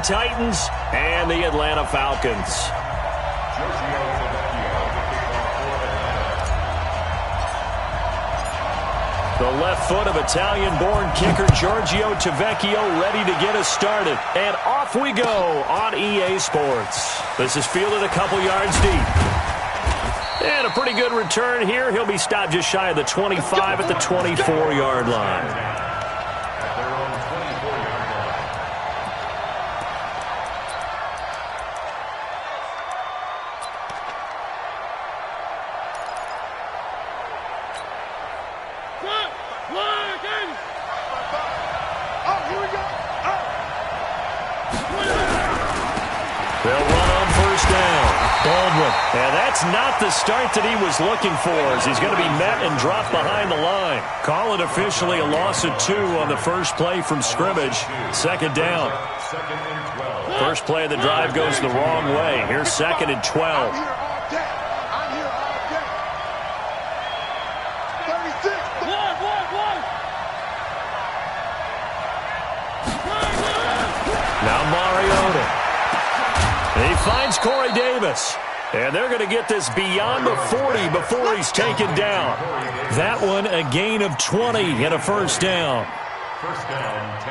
Titans and the Atlanta Falcons. The left foot of Italian-born kicker Giorgio Tavecchio ready to get us started. And off we go on EA Sports. This is fielded a couple yards deep. And a pretty good return here. He'll be stopped just shy of the 25 at the 24-yard line. And that's not the start that he was looking for, as he's going to be met and dropped behind the line. Call it officially a loss of 2 on the first play from scrimmage. Second down. First play of the drive goes the wrong way. Here's 2nd and 12. Now Mariota. He finds Corey Davis. And they're going to get this beyond the 40 before he's taken down. That one, a gain of 20 and a first down.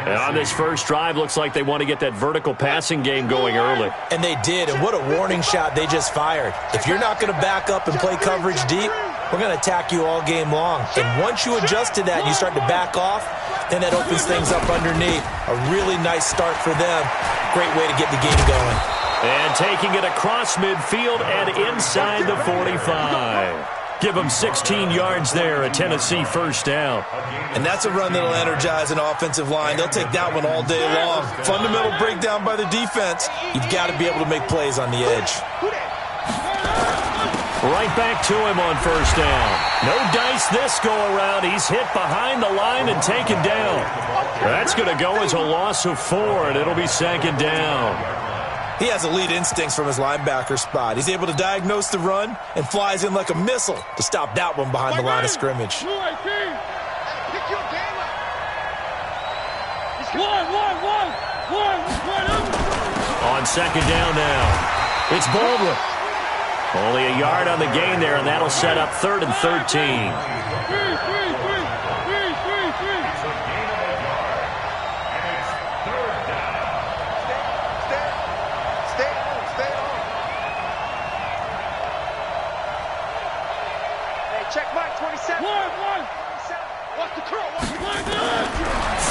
And on this first drive, looks like they want to get that vertical passing game going early. And they did, and what a warning shot they just fired. If you're not going to back up and play coverage deep, we're going to attack you all game long. And once you adjust to that and you start to back off, then that opens things up underneath. A really nice start for them. Great way to get the game going. And taking it across midfield and inside the 45. Give them 16 yards there, a Tennessee first down. And that's a run that'll energize an offensive line. They'll take that one all day long. Fundamental breakdown by the defense. You've got to be able to make plays on the edge. Right back to him on first down. No dice this go-around. He's hit behind the line and taken down. That's going to go as a loss of 4, and it'll be 2nd down. He has elite instincts from his linebacker spot. He's able to diagnose the run and flies in like a missile to stop that one behind the line of scrimmage. On 2nd down now, it's Baldwin. Only a yard on the gain there, and that'll set up 3rd and 13.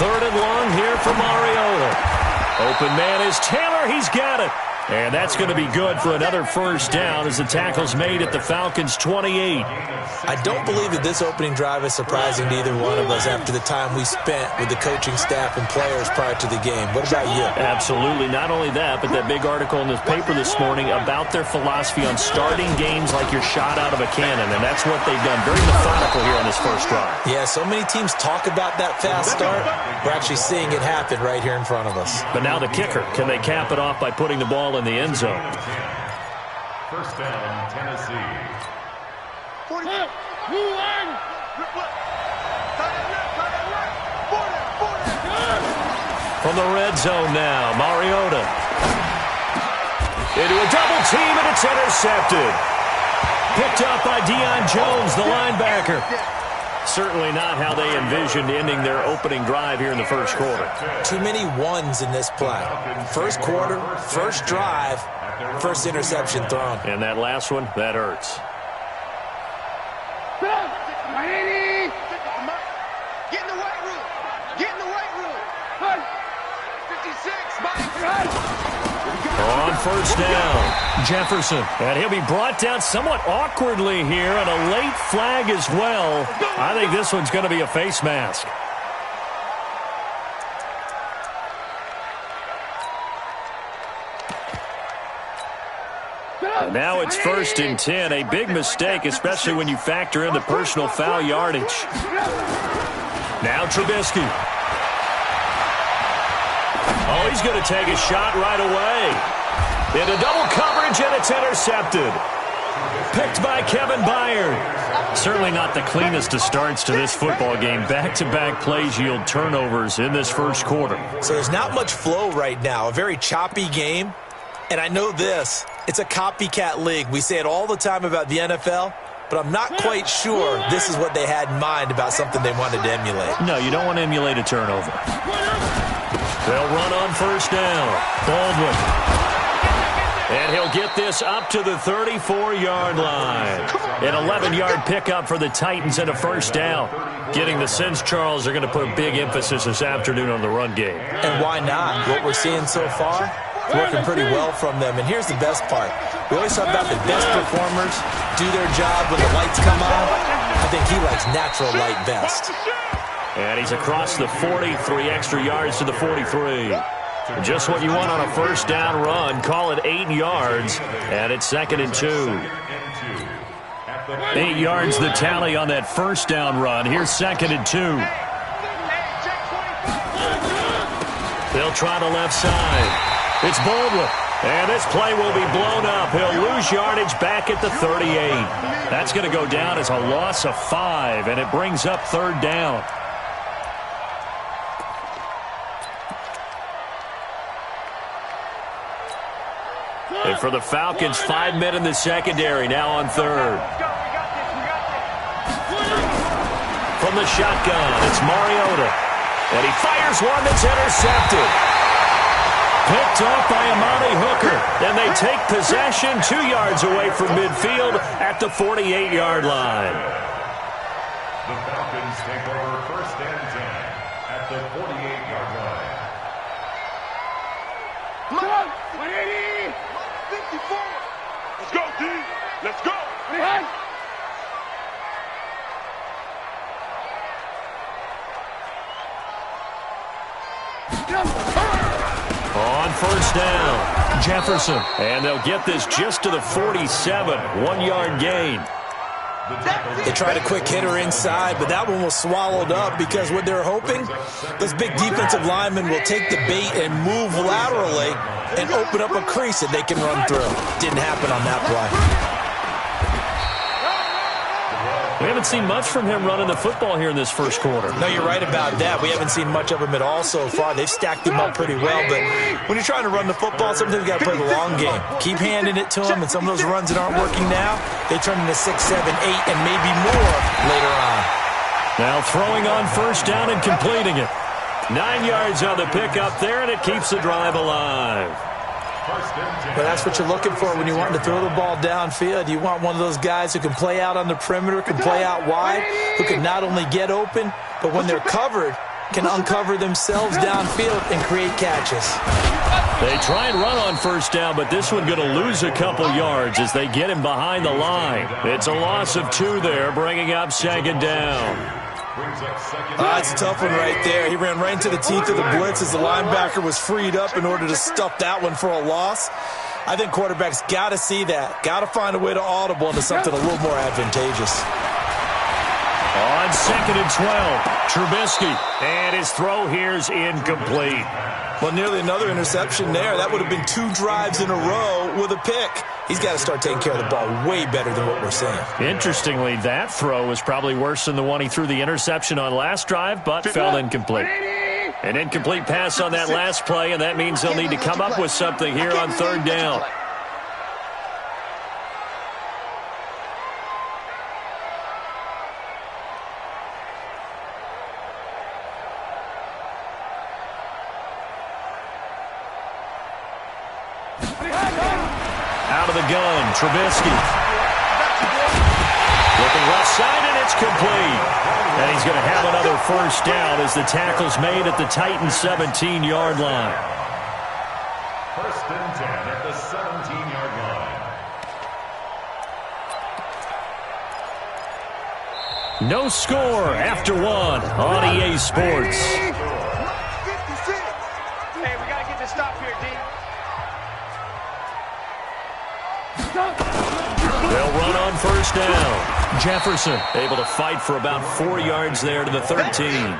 Third and long here for Mariota. Open man is Taylor. He's got it. And that's going to be good for another first down as the tackle's made at the Falcons' 28. I don't believe that this opening drive is surprising to either one of us after the time we spent with the coaching staff and players prior to the game. What about you? Absolutely. Not only that, but that big article in this paper this morning about their philosophy on starting games like you're shot out of a cannon, and that's what they've done. Very methodical here on this first drive. Yeah, so many teams talk about that fast start. We're actually seeing it happen right here in front of us. But now the kicker. Can they cap it off by putting the ball in the end zone? First down, Tennessee. From the red zone now, Mariota. Into a double team, and it's intercepted. Picked up by Deion Jones, the linebacker. Certainly not how they envisioned ending their opening drive here in the first quarter. Too many ones in this play. First quarter, first drive, first interception thrown. And that last one, that hurts. Get in the right room. Get in the right room. 56. On first down, Jefferson. And he'll be brought down somewhat awkwardly here, and a late flag as well. I think this one's going to be a face mask. And now it's 1st and 10. A big mistake, especially when you factor in the personal foul yardage. Now Trubisky. Oh, he's going to take a shot right away. Into double coverage, and it's intercepted. Picked by Kevin Byard. Certainly not the cleanest of starts to this football game. Back-to-back plays yield turnovers in this first quarter. So there's not much flow right now. A very choppy game. And I know this. It's a copycat league. We say it all the time about the NFL, but I'm not quite sure this is what they had in mind about something they wanted to emulate. No, you don't want to emulate a turnover. They'll run on first down. Baldwin. And he'll get this up to the 34-yard line. An 11-yard pickup for the Titans and a first down. Getting the sense, Charles, they're going to put a big emphasis this afternoon on the run game. And why not? What we're seeing so far, working pretty well from them. And here's the best part. We always talk about the best performers do their job when the lights come on. I think he likes natural light best. And he's across the 40, 3 extra yards to the 43. Just what you want on a first down run. Call it 8 yards, and it's 2nd and 2. 8 yards the tally on that first down run. Here's 2nd and 2. They'll try the left side. It's Baldwin, and this play will be blown up. He'll lose yardage back at the 38. That's going to go down as a loss of 5, and it brings up 3rd down. And for the Falcons, 5 men in the secondary, now on 3rd. From the shotgun, it's Mariota. And he fires one that's intercepted. Picked off by Amani Hooker. And they take possession 2 yards away from midfield at the 48-yard line. The Falcons take over 1st and 10 at the 48-yard line. Come on, 180. 54. Let's go, D. Let's go. On first down, Jefferson. And they'll get this just to the 47. 1-yard gain. They tried a quick hitter inside, but that one was swallowed up because what they're hoping, those big defensive linemen will take the bait and move laterally and open up a crease that they can run through. Didn't happen on that play. We haven't seen much from him running the football here in this first quarter. No, you're right about that. We haven't seen much of him at all so far. They've stacked him up pretty well, but when you're trying to run the football, sometimes you got to play the long game. Keep handing it to him, and some of those runs that aren't working now, they turn into 6, 7, 8, and maybe more later on. Now throwing on first down and completing it. 9 yards on the pickup there, and it keeps the drive alive. But that's what you're looking for when you want to throw the ball downfield. You want one of those guys who can play out on the perimeter, can play out wide, who can not only get open, but when they're covered, can uncover themselves downfield and create catches. They try and run on first down, but this one going to lose a couple yards as they get him behind the line. It's a loss of 2 there, bringing up 2nd down. It's a tough one right there. He ran right into the teeth of the blitz as the linebacker was freed up in order to stuff that one for a loss. I think quarterbacks got to see that. Got to find a way to audible into something a little more advantageous. On 2nd and 12, Trubisky. And his throw here's incomplete. Well, nearly another interception there. That would have been 2 drives in a row with a pick. He's got to start taking care of the ball way better than what we're seeing. Interestingly, that throw was probably worse than the one he threw the interception on last drive, but fell incomplete. An incomplete pass on that last play, and that means they'll need to come up with something here on 3rd down. Out of the gun, Trubisky. Looking left side, and it's complete. And he's going to have another first down as the tackle's made at the Titans' 17-yard line. 1st and 10 at the 17-yard line. No score after 1 on EA Sports. 56. Hey, we got to get this stop here, D. They'll run on first down. Jefferson able to fight for about 4 yards there to the 13. And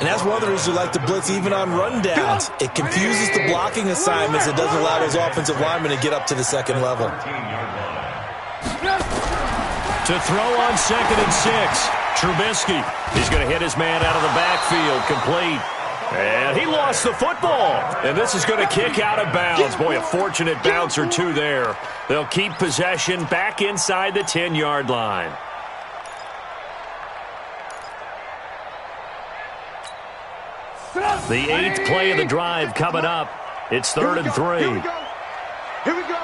that's one of the reasons we like to blitz even on rundowns. It confuses the blocking assignments. It doesn't allow those offensive linemen to get up to the 2nd level. To throw on 2nd and 6. Trubisky. He's going to hit his man out of the backfield. Complete. And he lost the football. And this is going to kick out of bounds. Boy, a fortunate bounce or two there. They'll keep possession back inside the 10-yard line. The 8th play of the drive coming up. It's 3rd and 3. Here we go.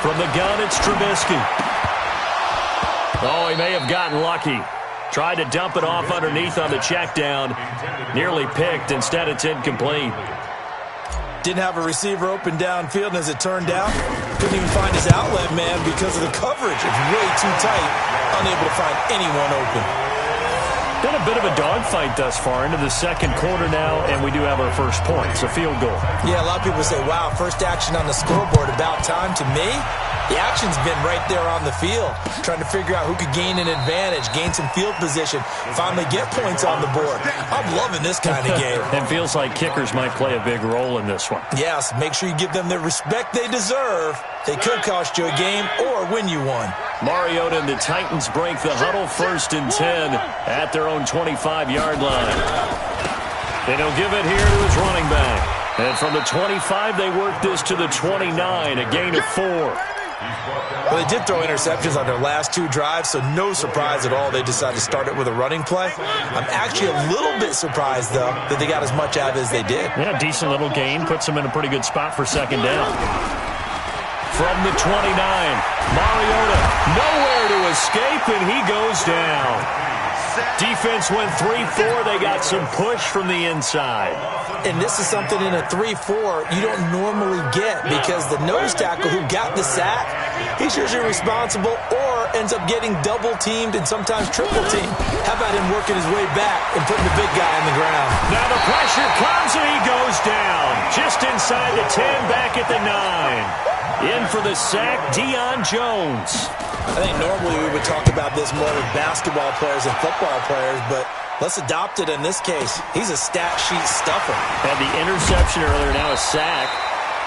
From the gun, it's Trubisky. Oh, he may have gotten lucky. Tried to dump it off underneath on the check down. Nearly picked. Instead, it's incomplete. Didn't have a receiver open downfield, and as it turned out, couldn't even find his outlet man because of the coverage. It's way too tight. Unable to find anyone open. Been a bit of a dogfight thus far into the second quarter now, and we do have our first points, a field goal. Yeah, a lot of people say, wow, first action on the scoreboard, about time. To me, the action's been right there on the field, trying to figure out who could gain an advantage, gain some field position, finally get points on the board. I'm loving this kind of game. And feels like kickers might play a big role in this one. Yes, make sure you give them the respect they deserve. They could cost you a game or win you one. Mariota and the Titans break the huddle, 1st and 10 at their own 25-yard line. And he'll give it here to his running back. And from the 25, they work this to the 29, a gain of 4. Well, they did throw interceptions on their last 2 drives, so no surprise at all they decided to start it with a running play. I'm actually a little bit surprised, though, that they got as much out of it as they did. Yeah, decent little gain. Puts them in a pretty good spot for 2nd down. From the 29, Mariota nowhere to escape, and he goes down. Defense went 3-4. They got some push from the inside. And this is something in a 3-4 you don't normally get because the nose tackle who got the sack, he's usually responsible or ends up getting double-teamed and sometimes triple-teamed. How about him working his way back and putting the big guy on the ground? Now the pressure comes, and he goes down. Just inside the 10, back at the 9. In for the sack, Deion Jones. I think normally we would talk about this more with basketball players and football players, but let's adopt it in this case. He's a stat sheet stuffer. Had the interception earlier, now a sack.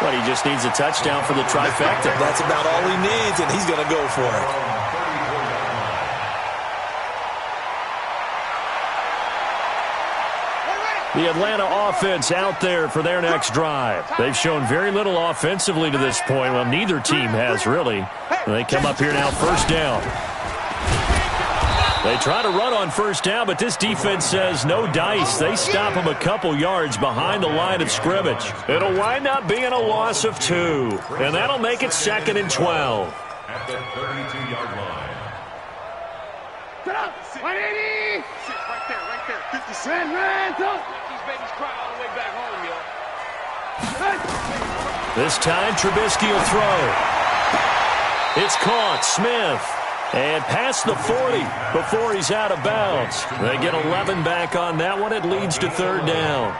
But he just needs a touchdown for the trifecta. That's about all he needs, and he's going to go for it. The Atlanta offense out there for their next drive. They've shown very little offensively to this point. Well, neither team has really. They come up here now, 1st down. They try to run on 1st down, but this defense says no dice. They stop them a couple yards behind the line of scrimmage. It'll wind up being a loss of 2, and that'll make it 2nd and 12. At the 32-yard line. Sit up. 180. Sit right there. 50 cents. These babies cry all the way back home, yo. This time, Trubisky will throw. It's caught. Smith. And past the 40 before he's out of bounds. They get 11 back on that one. It leads to 3rd down.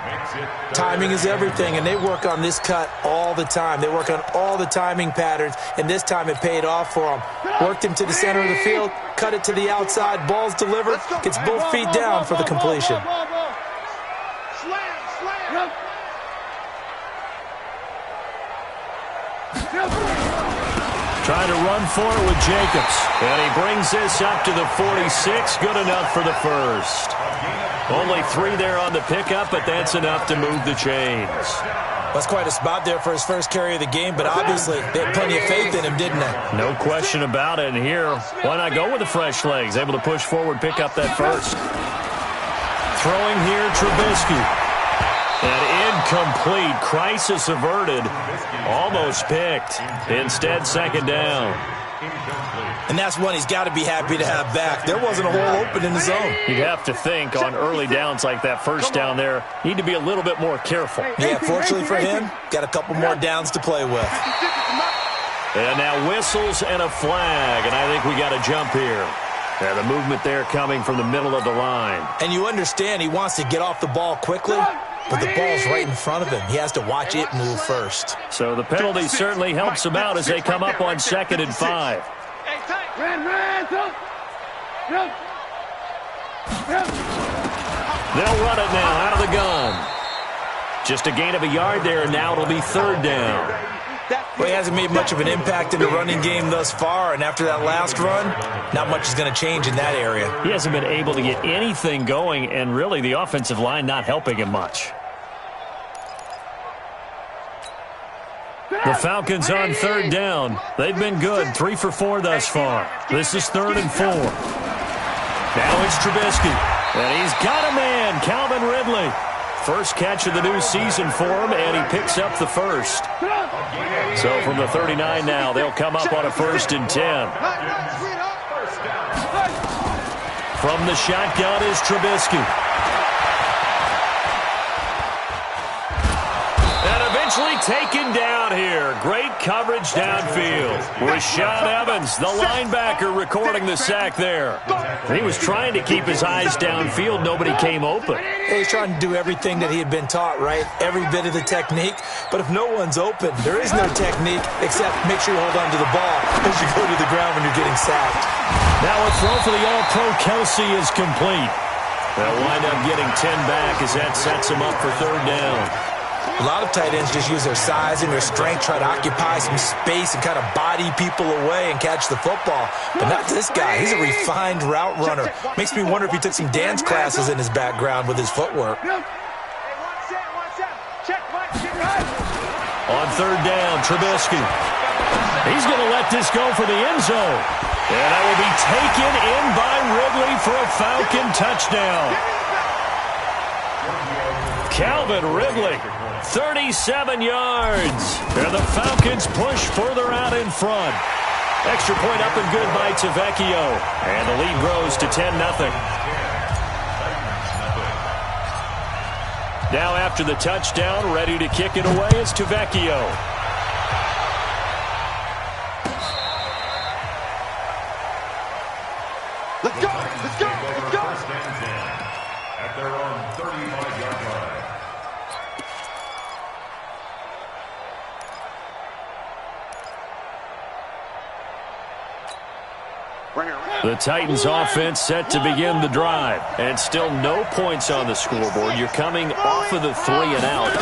Timing is everything, and they work on this cut all the time. They work on all the timing patterns, and this time it paid off for them. Worked him to the center of the field, cut it to the outside, ball's delivered, gets both feet down for the completion. Trying to run for it with Jacobs. And he brings this up to the 46. Good enough for the 1st. Only 3 there on the pickup, but that's enough to move the chains. That's quite a spot there for his first carry of the game, but obviously they had plenty of faith in him, didn't they? No question about it. And here, why not go with the fresh legs? Able to push forward, pick up that 1st. Throwing here, Trubisky. And incomplete. Crisis averted. Almost picked. Instead, 2nd down. And that's one he's got to be happy to have back. There wasn't a hole open in the zone. You'd have to think on early downs like that 1st down there, need to be a little bit more careful. Yeah, fortunately for him, got a couple more downs to play with. And now whistles and a flag, and I think we got a jump here. Yeah, the movement there coming from the middle of the line. And you understand he wants to get off the ball quickly, but the ball's right in front of him. He has to watch it move first. So the penalty certainly helps him out as they come up on 2nd and 5. They'll run it now out of the gun. Just a gain of a yard there, and now it'll be 3rd down. Well, he hasn't made much of an impact in the running game thus far, and after that last run, not much is going to change in that area. He hasn't been able to get anything going, and really the offensive line not helping him much. The Falcons on third down. They've been good, 3 for 4 thus far. This is 3rd and 4. Now it's Trubisky, and he's got a man, Calvin Ridley. First catch of the new season for him, and he picks up the first. So from the 39 now, they'll come up on a 1st and 10. From the shotgun is Trubisky. And eventually taken down here. Great coverage downfield. Rashaan Evans, the linebacker, recording the sack there. He was trying to keep his eyes downfield. Nobody came open. He's trying to do everything that he had been taught, right? Every bit of the technique. But if no one's open, there is no technique except make sure you hold on to the ball as you go to the ground when you're getting sacked. Now a throw for the All-Pro Kelsey is complete. They'll wind up getting 10 back as that sets him up for 3rd down. A lot of tight ends just use their size and their strength, try to occupy some space and kind of body people away and catch the football. But not this guy. He's a refined route runner. Makes me wonder if he took some dance classes in his background with his footwork. On 3rd down, Trubisky. He's going to let this go for the end zone. And that will be taken in by Ridley for a Falcon touchdown. Calvin Ridley, 37 yards. And the Falcons push further out in front. Extra point up and good by Tavecchio. And the lead grows to 10-0. Now after the touchdown, ready to kick it away is Tavecchio. Let's go! Let's go! Let's go! 1st and 10 at their own 35-yard line. The Titans offense set to begin the drive. And still no points on the scoreboard. You're coming off of the 3 and out.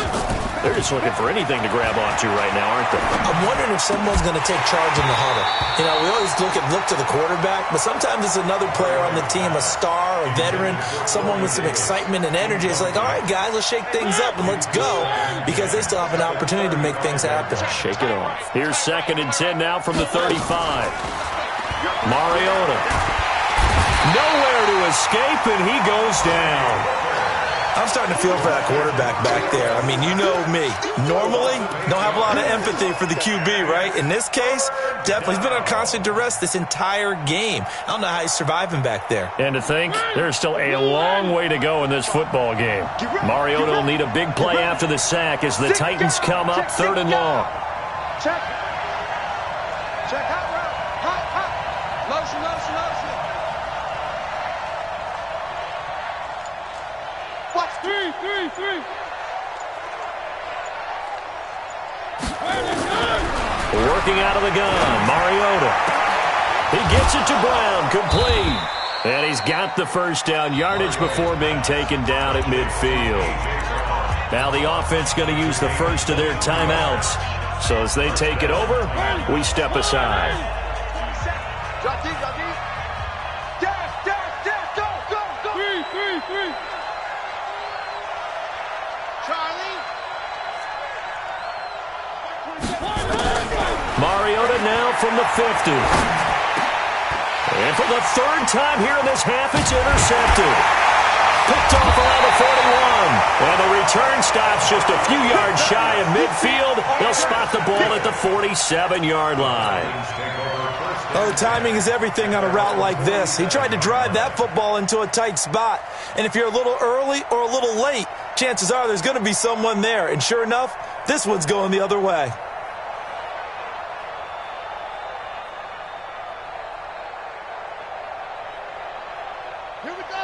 They're just looking for anything to grab onto right now, aren't they? I'm wondering if someone's going to take charge in the huddle. You know, we always look to the quarterback, but sometimes it's another player on the team, a star, a veteran, someone with some excitement and energy. It's like, all right, guys, let's shake things up and let's go, because they still have an opportunity to make things happen. Shake it off. Here's 2nd and 10 now from the 35. Mariota. Nowhere to escape, and he goes down. I'm starting to feel for that quarterback back there. I mean, you know me. Normally, don't have a lot of empathy for the QB, right? In this case, definitely. He's been on constant duress this entire game. I don't know how he's surviving back there. And to think, there's still a long way to go in this football game. Mariota will need a big play after the sack as the Titans come up 3rd and long. Check. Check. Hot route. Hot. Lotion. Watch. 3. Working out of the gun, Mariota. He gets it to Brown, complete. And he's got the 1st down, yardage before being taken down at midfield. Now the offense going to use the first of their timeouts. So as they take it over, we step aside. Drop deep. Dash. Go. 3. Charlie. Mariota now from the 50. And for the 3rd time here in this half, it's intercepted. Picked off around the 41. And the return stops just a few yards shy of midfield. They'll spot the ball at the 47-yard line. Oh, timing is everything on a route like this. He tried to drive that football into a tight spot. And if you're a little early or a little late, chances are there's going to be someone there. And sure enough, this one's going the other way.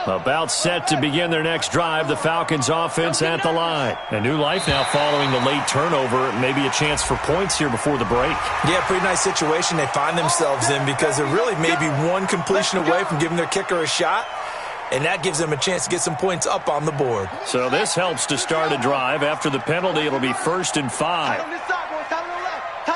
About set to begin their next drive, the Falcons offense at the line. A new life now following the late turnover. Maybe a chance for points here before the break. Yeah, pretty nice situation they find themselves in because they're really maybe one completion away from giving their kicker a shot. And that gives them a chance to get some points up on the board. So this helps to start a drive. After the penalty, it'll be 1st and 5. On this side, boys. Time on the left.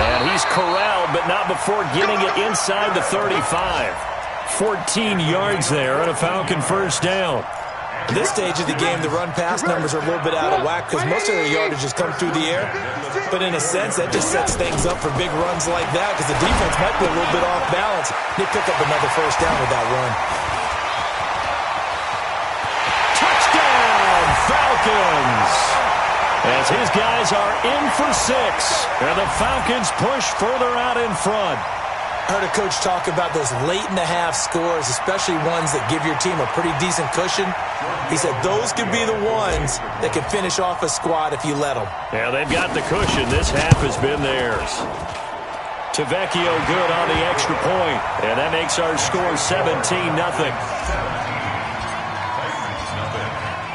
And he's corralled, but not before getting it inside the 35. 14 yards there and a Falcon first down. At this stage of the game, the run-pass numbers are a little bit out of whack because most of their yardage has come through the air. But in a sense, that just sets things up for big runs like that because the defense might be a little bit off balance. They pick up another first down with that run. Touchdown, Falcons! As his guys are in for 6, and the Falcons push further out in front. I heard a coach talk about those late-in-the-half scores, especially ones that give your team a pretty decent cushion. He said those could be the ones that can finish off a squad if you let them. Yeah, they've got the cushion. This half has been theirs. Tavecchio good on the extra point, and that makes our score 17-0.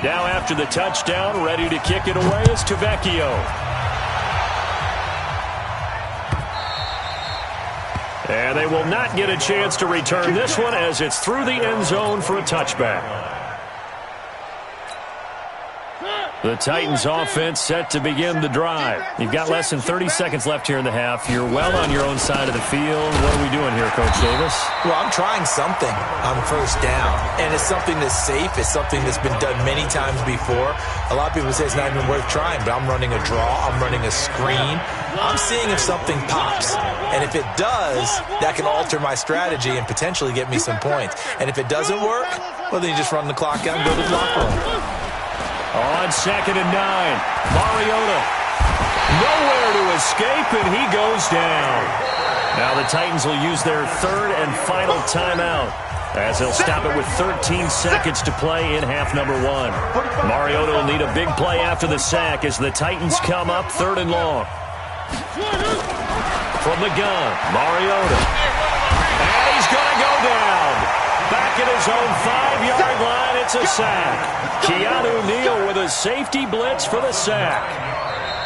Now after the touchdown, ready to kick it away is Tavecchio. And they will not get a chance to return this one as it's through the end zone for a touchback. The Titans offense set to begin the drive. You've got less than 30 seconds left here in the half. You're well on your own side of the field. What are we doing here, Coach Davis? Well, I'm trying something on first down, and it's something that's safe. It's something that's been done many times before. A lot of people say it's not even worth trying, but I'm running a draw. I'm running a screen. I'm seeing if something pops, and if it does, that can alter my strategy and potentially get me some points. And if it doesn't work, well, then you just run the clock out and go to the locker room. On 2nd and 9, Mariota nowhere to escape, and he goes down. Now the Titans will use their third and final timeout as they'll stop it with 13 seconds to play in half number 1. Mariota will need a big play after the sack as the Titans come up 3rd and long. From the gun, Mariota. And he's going to go down. Back at his own 5-yard line, it's a sack. Keanu Neal with a safety blitz for the sack.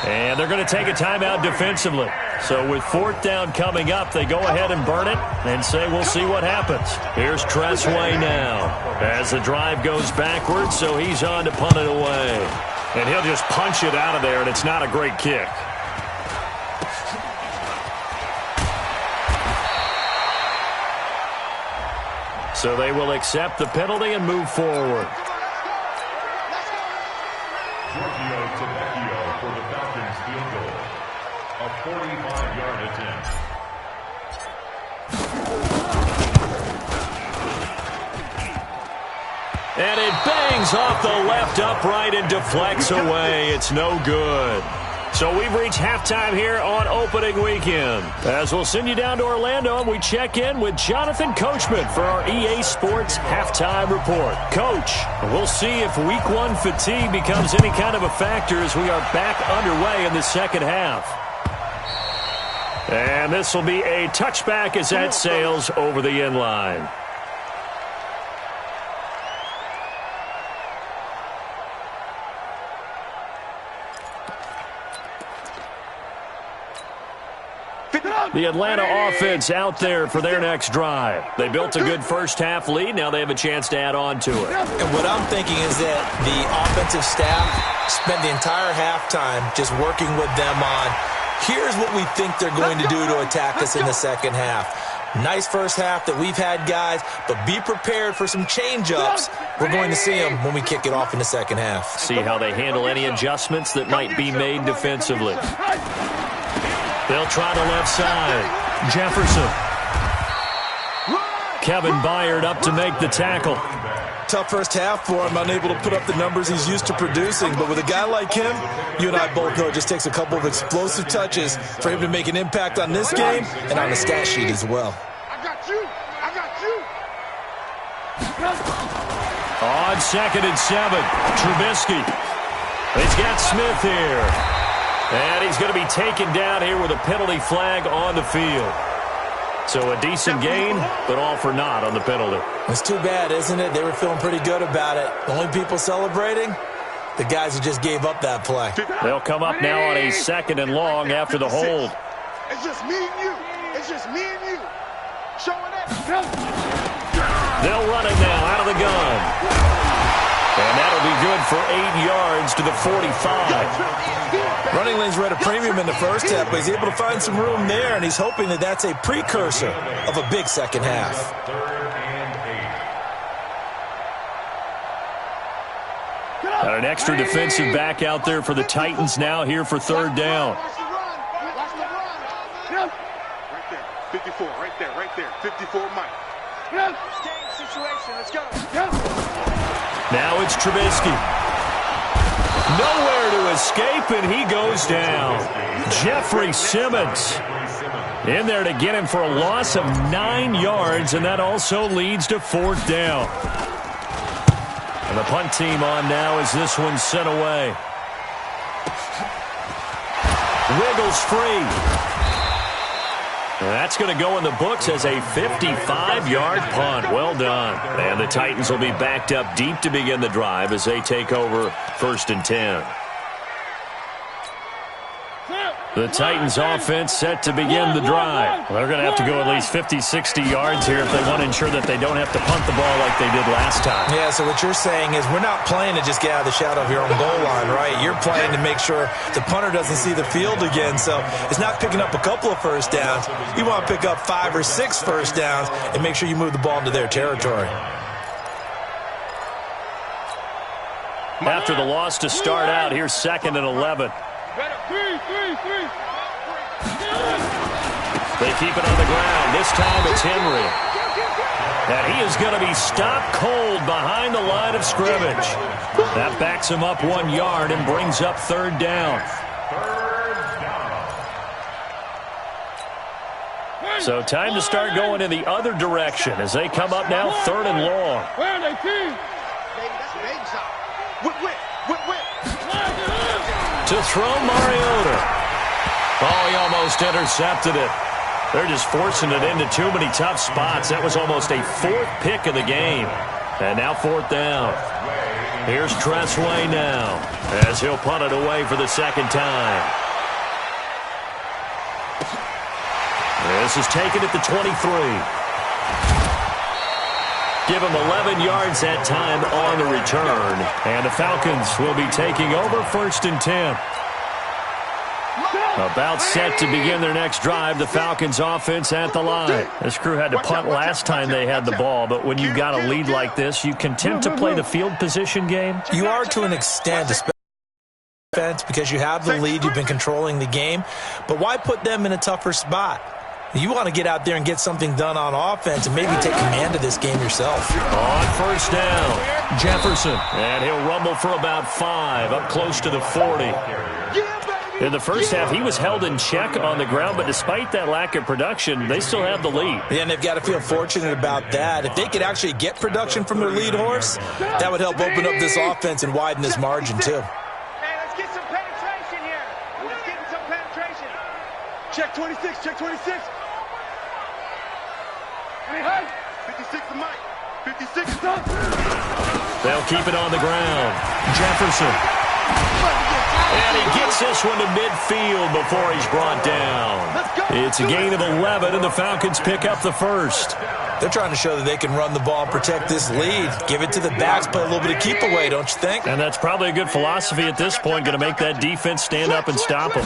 And they're going to take a timeout defensively. So with 4th down coming up, they go ahead and burn it and say we'll see what happens. Here's Tressway now as the drive goes backwards, so he's on to punt it away. And he'll just punch it out of there, and it's not a great kick. So they will accept the penalty and move forward. Tavecchio for the Falcons field goal. A 45-yard attempt. And it bangs off the left upright and deflects away. It's no good. So we've reached halftime here on opening weekend. As we'll send you down to Orlando, and we check in with Jonathan Coachman for our EA Sports Halftime Report. Coach, we'll see if Week 1 fatigue becomes any kind of a factor as we are back underway in the second half. And this will be a touchback as that sails over the end line. The Atlanta offense out there for their next drive. They built a good first-half lead. Now they have a chance to add on to it. And what I'm thinking is that the offensive staff spent the entire halftime just working with them on, here's what we think they're going to do to attack us in the second half. Nice first half that we've had, guys, but be prepared for some change-ups. We're going to see them when we kick it off in the second half. See how they handle any adjustments that might be made defensively. They'll try the left side. Jefferson. Kevin Byard up to make the tackle. Tough first half for him, unable to put up the numbers he's used to producing. But with a guy like him, you and I both know it just takes a couple of explosive touches for him to make an impact on this game and on the stat sheet as well. I got you. I got you. On 2nd and 7, Trubisky. He's got Smith here. And he's going to be taken down here with a penalty flag on the field. So a decent gain, but all for naught on the penalty. It's too bad, isn't it? They were feeling pretty good about it. The only people celebrating, the guys who just gave up that play. They'll come up now on a 2nd and long after the hold. It's just me and you. It's just me and you. Showing up. They'll run it now out of the gun. And that'll be good for 8 yards to the 45. Running lanes were at a premium in the first half, but he's able to find some room there, and he's hoping that that's a precursor of a big second half. Got an extra defensive back out there for the Titans now here for third down. Right there. 54, right there. 54, Mike. Game situation, let's go. Now it's Trubisky. Nowhere to escape, and he goes down. Jeffrey Simmons in there to get him for a loss of 9 yards, and that also leads to fourth down. And the punt team on now as this one's sent away. Wiggles free. And that's going to go in the books as a 55-yard punt. Well done. And the Titans will be backed up deep to begin the drive as they take over 1st and 10. The Titans offense set to begin the drive. Well, they're going to have to go at least 50, 60 yards here if they want to ensure that they don't have to punt the ball like they did last time. Yeah, so what you're saying is we're not playing to just get out of the shadow of your own goal line, right? You're playing to make sure the punter doesn't see the field again. So it's not picking up a couple of first downs. You want to pick up 5 or 6 first downs and make sure you move the ball into their territory. After the loss to start out, here's 2nd and 11. They keep it on the ground. This time it's Henry. And he is going to be stopped cold behind the line of scrimmage. That backs him up 1 yard and brings up third down. So time to start going in the other direction as they come up now 3rd and long. To throw Mariota. Oh, he almost intercepted it. They're just forcing it into too many tough spots. That was almost a 4th pick of the game. And now 4th down. Here's Tressway now as he'll punt it away for the 2nd time. This is taken at the 23. Give him 11 yards that time on the return. And the Falcons will be taking over 1st and 10. About set to begin their next drive, the Falcons offense at the line. This crew had to punt last time they had the ball, but when you've got a lead like this, you content to play the field position game? You are to an extent, especially defense, because you have the lead, you've been controlling the game. But why put them in a tougher spot? You want to get out there and get something done on offense and maybe take command of this game yourself. On 1st down, Jefferson. And he'll rumble for about 5, up close to the 40. In the first half, he was held in check on the ground, but despite that lack of production, they still have the lead. Yeah, and they've got to feel fortunate about that. If they could actually get production from their lead horse, that would help open up this offense and widen this margin, too. Hey, let's get some penetration here. Let's get some penetration. Check 26, check 26. 56 to Mike. 56 is up. They'll keep it on the ground. Jefferson. And he gets this one to midfield before he's brought down. It's a gain of 11, and the Falcons pick up the first. They're trying to show that they can run the ball and protect this lead. Give it to the backs, play a little bit of keep away, don't you think? And that's probably a good philosophy at this point, going to make that defense stand up and stop them.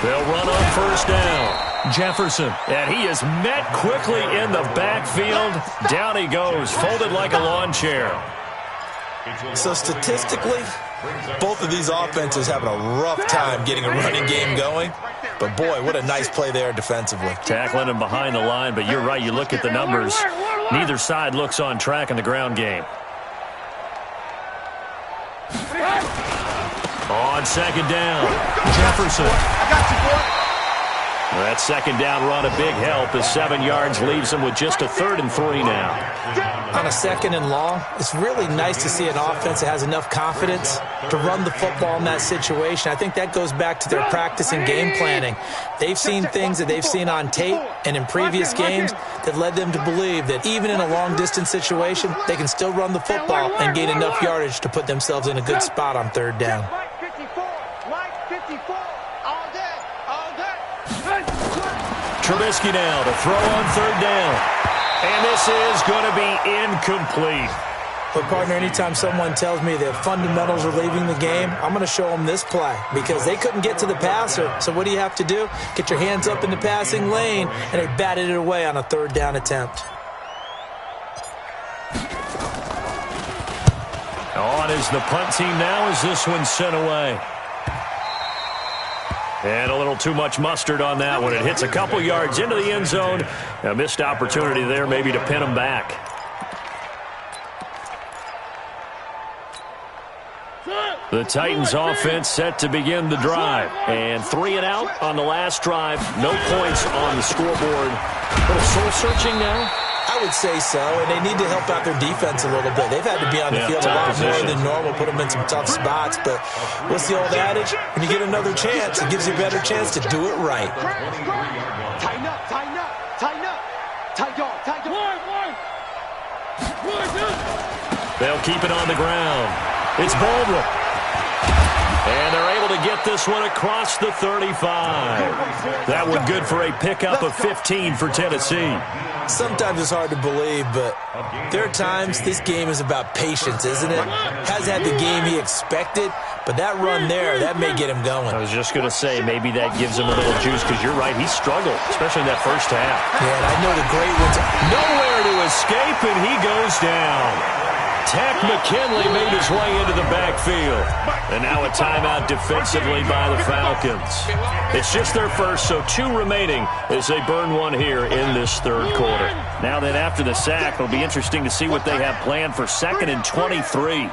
They'll run on 1st down. Jefferson, and he is met quickly in the backfield. Down he goes, folded like a lawn chair. So statistically, both of these offenses having a rough time getting a running game going. But, boy, what a nice play there defensively. Tackling him behind the line, but you're right. You look at the numbers. Neither side looks on track in the ground game. On 2nd down, Jefferson. I got you, boy. That 2nd down run, a big help as 7 yards leaves him with just a 3rd and 3 now. On a 2nd and long, it's really nice to see an offense that has enough confidence to run the football in that situation. I think that goes back to their practice and game planning. They've seen things that they've seen on tape and in previous games that led them to believe that even in a long-distance situation, they can still run the football and gain enough yardage to put themselves in a good spot on 3rd down. Mike 54, Mike 54, all day, all day. Trubisky now to throw on 3rd down. And this is going to be incomplete. But, partner, anytime someone tells me that fundamentals are leaving the game, I'm going to show them this play because they couldn't get to the passer. So what do you have to do? Get your hands up in the passing lane, and they batted it away on a third down attempt. On is the punt team now as this one's sent away. And a little too much mustard on that one. It hits a couple yards into the end zone. A missed opportunity there maybe to pin them back. The Titans offense set to begin the drive. And 3 and out on the last drive. No points on the scoreboard. A little soul-searching now. I would say so, and they need to help out their defense a little bit. They've had to be on the field a lot more than normal, put them in some tough spots. But what's the old adage? When you get another chance, it gives you a better chance to do it right. Tighten up, tighten up, tighten up. Tight guard, tight guard. They'll keep it on the ground. It's Baldwin. And they're able to get this one across the 35. That one good for a pickup of 15 for Tennessee. Sometimes it's hard to believe, but there are times this game is about patience, isn't it? Hasn't had the game he expected, but that run there, that may get him going. I was just going to say, maybe that gives him a little juice, because you're right, he struggled, especially in that first half. Yeah, and I know the great ones. Nowhere to escape, and he goes down. Tack McKinley made his way into the backfield. And now a timeout defensively by the Falcons. It's just their first, so 2 remaining as they burn one here in this third quarter. Now then, after the sack, it'll be interesting to see what they have planned for 2nd and 23.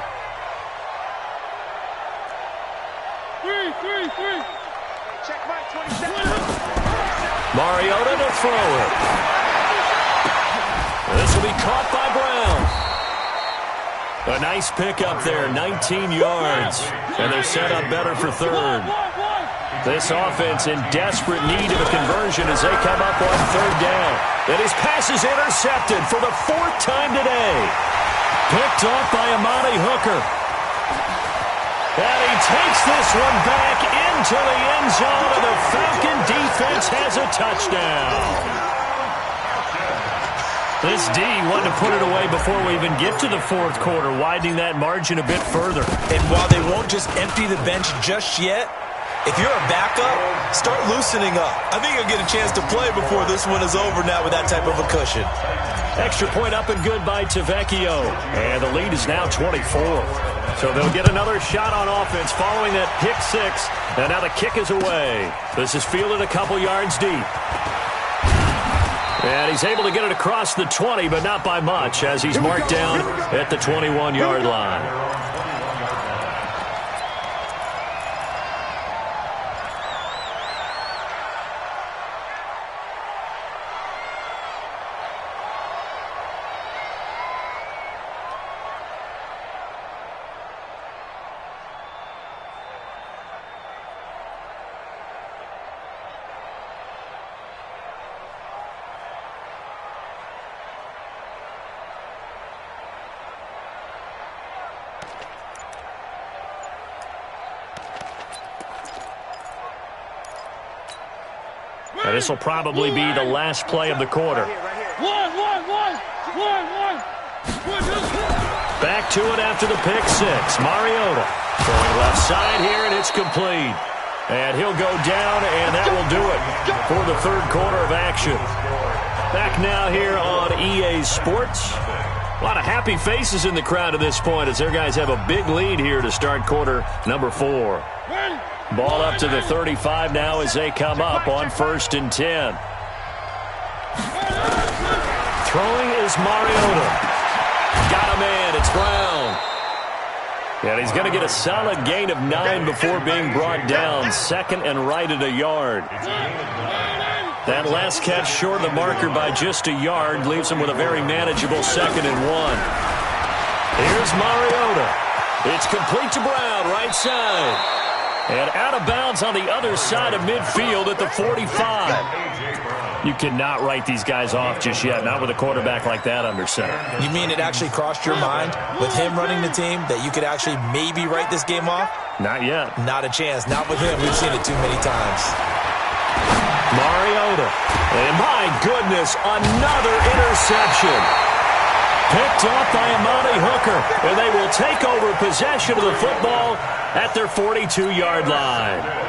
Mariota to throw it. This will be caught by Brown. A nice pickup there, 19 yards. And they're set up better for third. This offense in desperate need of a conversion as they come up on third down. And his pass is intercepted for the 4th time today. Picked off by Amani Hooker. And he takes this one back into the end zone, and the Falcon defense has a touchdown. This D wanted to put it away before we even get to the 4th quarter, widening that margin a bit further. And while they won't just empty the bench just yet, if you're a backup, start loosening up. I think you'll get a chance to play before this one is over now with that type of a cushion. Extra point up and good by Tavecchio. And the lead is now 24. So they'll get another shot on offense following that pick 6. And now the kick is away. This is fielded a couple yards deep. And he's able to get it across the 20, but not by much, as he's marked down at the 21-yard line. This will probably be the last play of the quarter. Back to it after the pick 6. Mariota throwing left side here, and it's complete. And he'll go down, and that will do it for the third quarter of action. Back now here on EA Sports. A lot of happy faces in the crowd at this point as their guys have a big lead here to start quarter number 4. Ball up to the 35 now as they come up on 1st and 10. Throwing is Mariota. Got a man. It's Brown. And he's going to get a solid gain of 9 before being brought down. 2nd and right at a yard. That last catch short of the marker by just a yard leaves him with a very manageable 2nd and 1. Here's Mariota. It's complete to Brown, right side. And out of bounds on the other side of midfield at the 45. You cannot write these guys off just yet, not with a quarterback like that under center. You mean it actually crossed your mind with him running the team that you could actually maybe write this game off? Not yet. Not a chance. Not with him. We've seen it too many times. Mariota. And my goodness, another interception. Picked off by Amani Hooker, and they will take over possession of the football at their 42-yard line.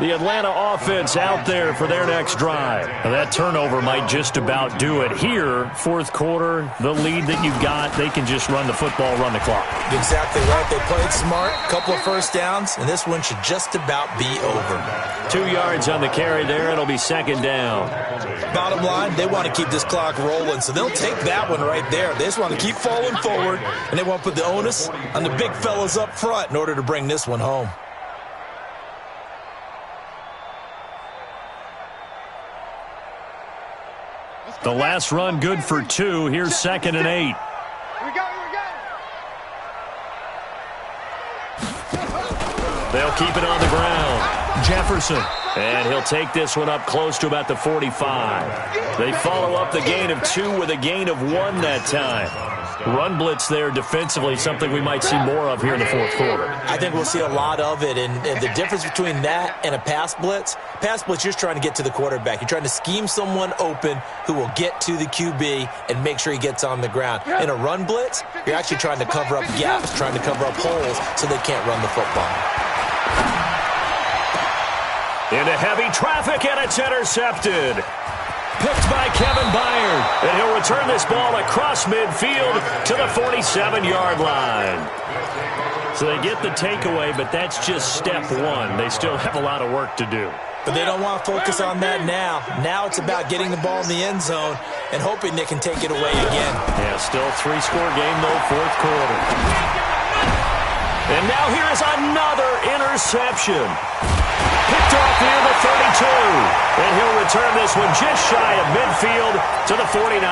The Atlanta offense out there for their next drive. Now that turnover might just about do it here. Fourth quarter, the lead that you've got, they can just run the football, run the clock. Exactly right. They played smart, couple of first downs, and this one should just about be over. 2 yards on the carry there. It'll be second down. Bottom line, they want to keep this clock rolling, so they'll take that one right there. They just want to keep falling forward, and they want to put the onus on the big fellas up front in order to bring this one home. The last run good for 2. Here's 2nd and 8. They'll keep it on the ground. Jefferson. And he'll take this one up close to about the 45. They follow up the gain of 2 with a gain of 1 that time. Run blitz there defensively, something we might see more of here in the fourth quarter. I think we'll see a lot of it, and the difference between that and a pass blitz, you're just trying to get to the quarterback. You're trying to scheme someone open who will get to the QB and make sure he gets on the ground. In a run blitz, you're actually trying to cover up gaps, trying to cover up holes so they can't run the football. Into heavy traffic, and it's intercepted. Picked by Kevin Byard, and he'll return this ball across midfield to the 47-yard line. So they get the takeaway, but that's just step one. They still have a lot of work to do. But they don't want to focus on that now. Now it's about getting the ball in the end zone and hoping they can take it away again. Yeah, still a 3-score game, though, fourth quarter. And now here is another interception. Picked off near the 32. And he'll return this one just shy of midfield to the 49.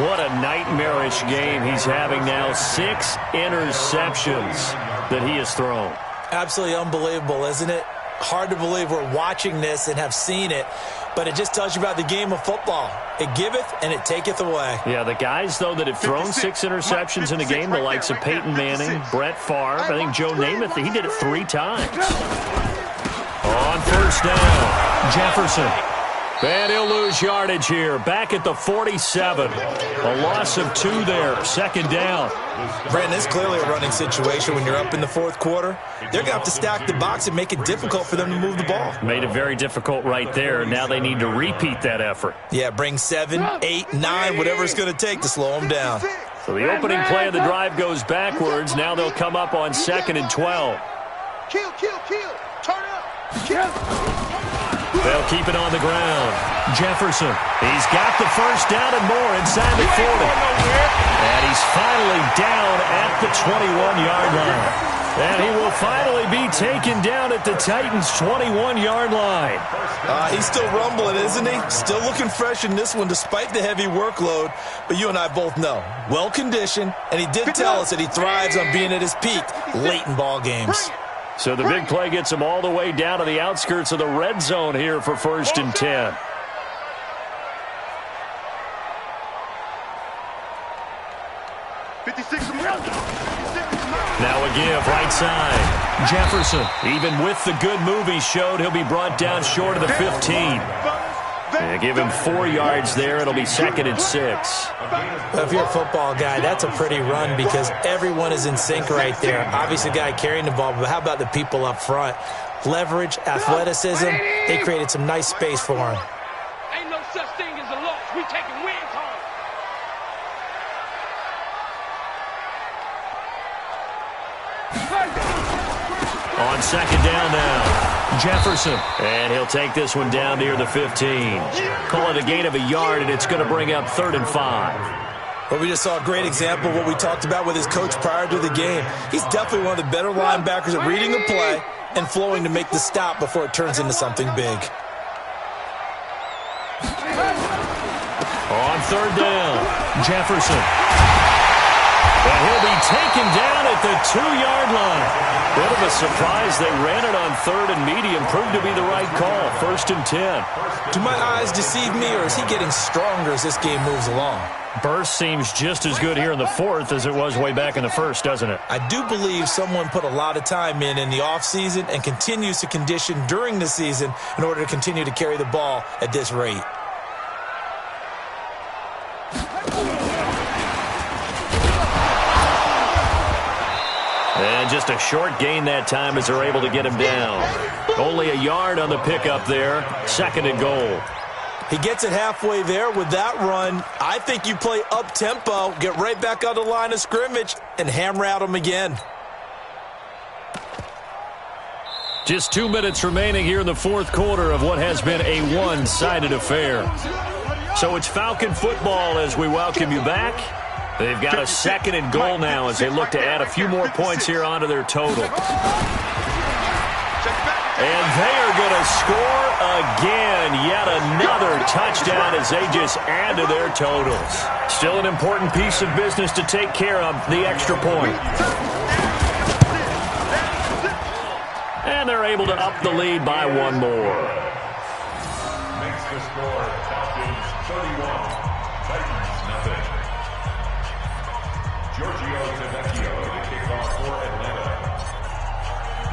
What a nightmarish game he's having now. 6 interceptions that he has thrown. Absolutely unbelievable, isn't it? Hard to believe we're watching this and have seen it, but it just tells you about the game of football. It giveth and it taketh away. Yeah, the guys, though, that have thrown 6 interceptions in a game, the likes of Peyton Manning, Brett Favre, I think Joe Namath, he did it 3 times. On first down, Jefferson. And he'll lose yardage here. Back at the 47. A loss of 2 there. Second down. Brandon, it's clearly a running situation when you're up in the fourth quarter. They're going to have to stack the box and make it difficult for them to move the ball. Made it very difficult right there. Now they need to repeat that effort. Yeah, bring 7, 8, 9, whatever it's going to take to slow them down. So the opening play of the drive goes backwards. Now they'll come up on 2nd and 12. Kill. Turn it up. Kill. They'll keep it on the ground. Jefferson. He's got the first down and more inside the 40. And he's finally down at the 21-yard line. And he will finally be taken down at the Titans' 21-yard line. He's still rumbling, isn't he? Still looking fresh in this one despite the heavy workload. But you and I both know, well-conditioned, and he did tell us that he thrives on being at his peak late in ball games. So the big play gets him all the way down to the outskirts of the red zone here for 1st and 10. Now a give, right side. Jefferson, even with the good move he showed, he'll be brought down short of the 15. And give him 4 yards there. It'll be 2nd and 6. If you're a football guy, that's a pretty run because everyone is in sync right there. Obviously, the guy carrying the ball, but how about the people up front? Leverage, athleticism, they created some nice space for him. Ain't no such thing as a loss. We taking wins home. On 2nd down now. Jefferson. And he'll take this one down near the 15. Call it a gain of a yard, and it's going to bring up 3rd and 5. Well, we just saw a great example of what we talked about with his coach prior to the game. He's definitely one of the better linebackers at reading the play and flowing to make the stop before it turns into something big. On 3rd down, Jefferson. And he'll be taken down at the 2-yard line. Bit of a surprise. They ran it on 3rd and medium. Proved to be the right call. 1st and 10. Do my eyes deceive me, or is he getting stronger as this game moves along? Burst seems just as good here in the 4th as it was way back in the 1st, doesn't it? I do believe someone put a lot of time in the offseason and continues to condition during the season in order to continue to carry the ball at this rate. And just a short gain that time as they're able to get him down. Only a yard on the pickup there. 2nd and goal. He gets it halfway there with that run. I think you play up-tempo, get right back on the line of scrimmage, and hammer at him again. Just 2 minutes remaining here in the 4th quarter of what has been a one-sided affair. So it's Falcon football as we welcome you back. They've got a 2nd and goal now as they look to add a few more points here onto their total. And they are going to score again. Yet another touchdown as they just add to their totals. Still an important piece of business to take care of, the extra point. And they're able to up the lead by one more. Makes the score Falcons 31, Titans nothing. Giorgio Tavecchio to kick off for Atlanta.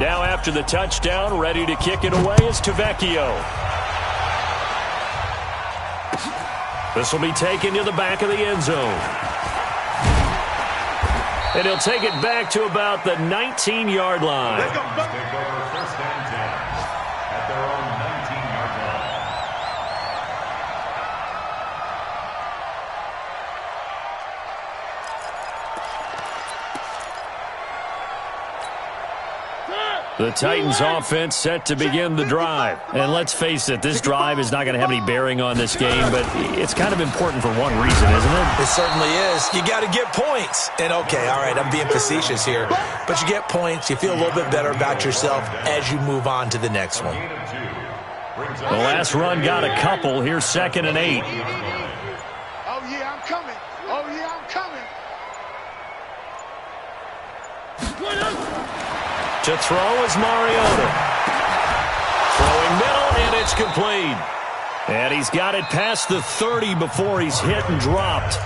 Now after the touchdown, ready to kick it away is Tavecchio. This will be taken to the back of the end zone. And he'll take it back to about the 19-yard line. Take over 1st and 10 at their own 19-yard line. The Titans offense set to begin the drive. And let's face it, this drive is not going to have any bearing on this game, but it's kind of important for one reason, isn't it? It certainly is. You got to get points. And okay, all right, I'm being facetious here, but you get points, you feel a little bit better about yourself as you move on to the next one. The last run got a couple. Here's 2nd and 8. Oh, yeah, I'm coming. Oh, yeah, I'm coming. To throw is Mariota. Throwing middle, and it's complete. And he's got it past the 30 before he's hit and dropped.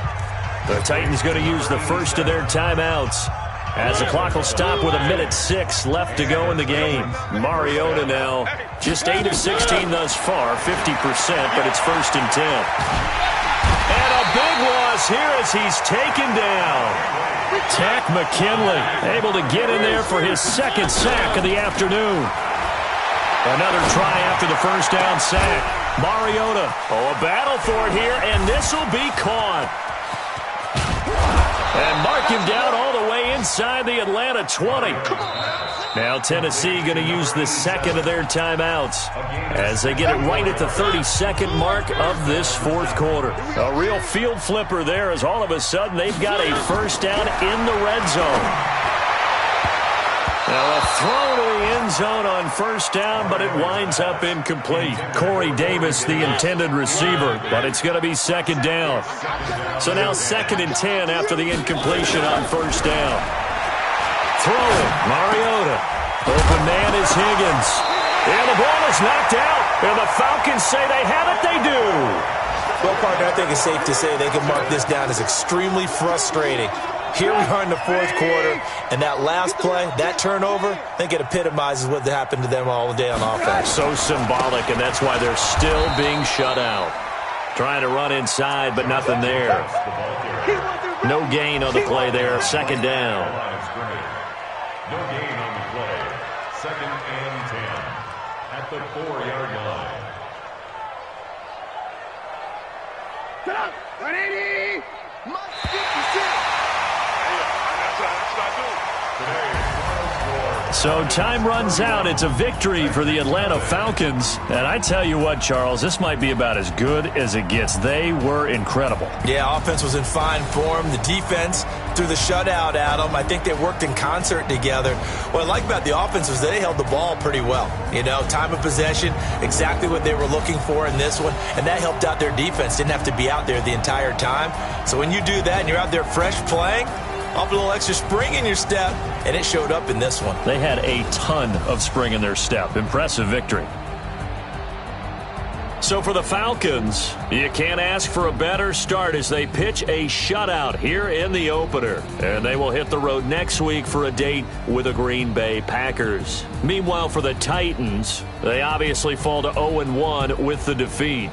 The Titans going to use the first of their timeouts as the clock will stop with 1:06 left to go in the game. Mariota now just 8 of 16 thus far, 50%, but it's 1st and 10. And a big loss here as he's taken down. Tack McKinley able to get in there for his 2nd sack of the afternoon. Another try after the 1st down sack. Mariota, a battle for it here, and this will be caught. And mark him down all the way inside the Atlanta 20. Now Tennessee going to use the 2nd of their timeouts as they get it right at the 32nd mark of this 4th quarter. A real field flipper there as all of a sudden they've got a 1st down in the red zone. Now a throw to the end zone on 1st down, but it winds up incomplete. Corey Davis, the intended receiver, but it's going to be 2nd down. So now 2nd and 10 after the incompletion on 1st down. Throwing, Mariota. Open man is Higgins. And the ball is knocked out. And the Falcons say they have it. They do. Well, partner, I think it's safe to say they can mark this down as extremely frustrating. Here we are in the 4th quarter, and that last play, that turnover, I think it epitomizes what happened to them all day on offense. So symbolic, and that's why they're still being shut out. Trying to run inside, but nothing there. No gain on the play there. 2nd down. No gain on the play. 2nd and 10 at the 4-yard line. Get up! 180! My 56! That's what I do. So time runs out. It's a victory for the Atlanta Falcons. And I tell you what, Charles, this might be about as good as it gets. They were incredible. Yeah, offense was in fine form. The defense threw the shutout at them. I think they worked in concert together. What I like about the offense was they held the ball pretty well. You know, time of possession, exactly what they were looking for in this one. And that helped out their defense. Didn't have to be out there the entire time. So when you do that and you're out there fresh playing, up a little extra spring in your step, and it showed up in this one. They had a ton of spring in their step. Impressive victory. So for the Falcons, you can't ask for a better start as they pitch a shutout here in the opener. And they will hit the road next week for a date with the Green Bay Packers. Meanwhile, for the Titans, they obviously fall to 0-1 with the defeat.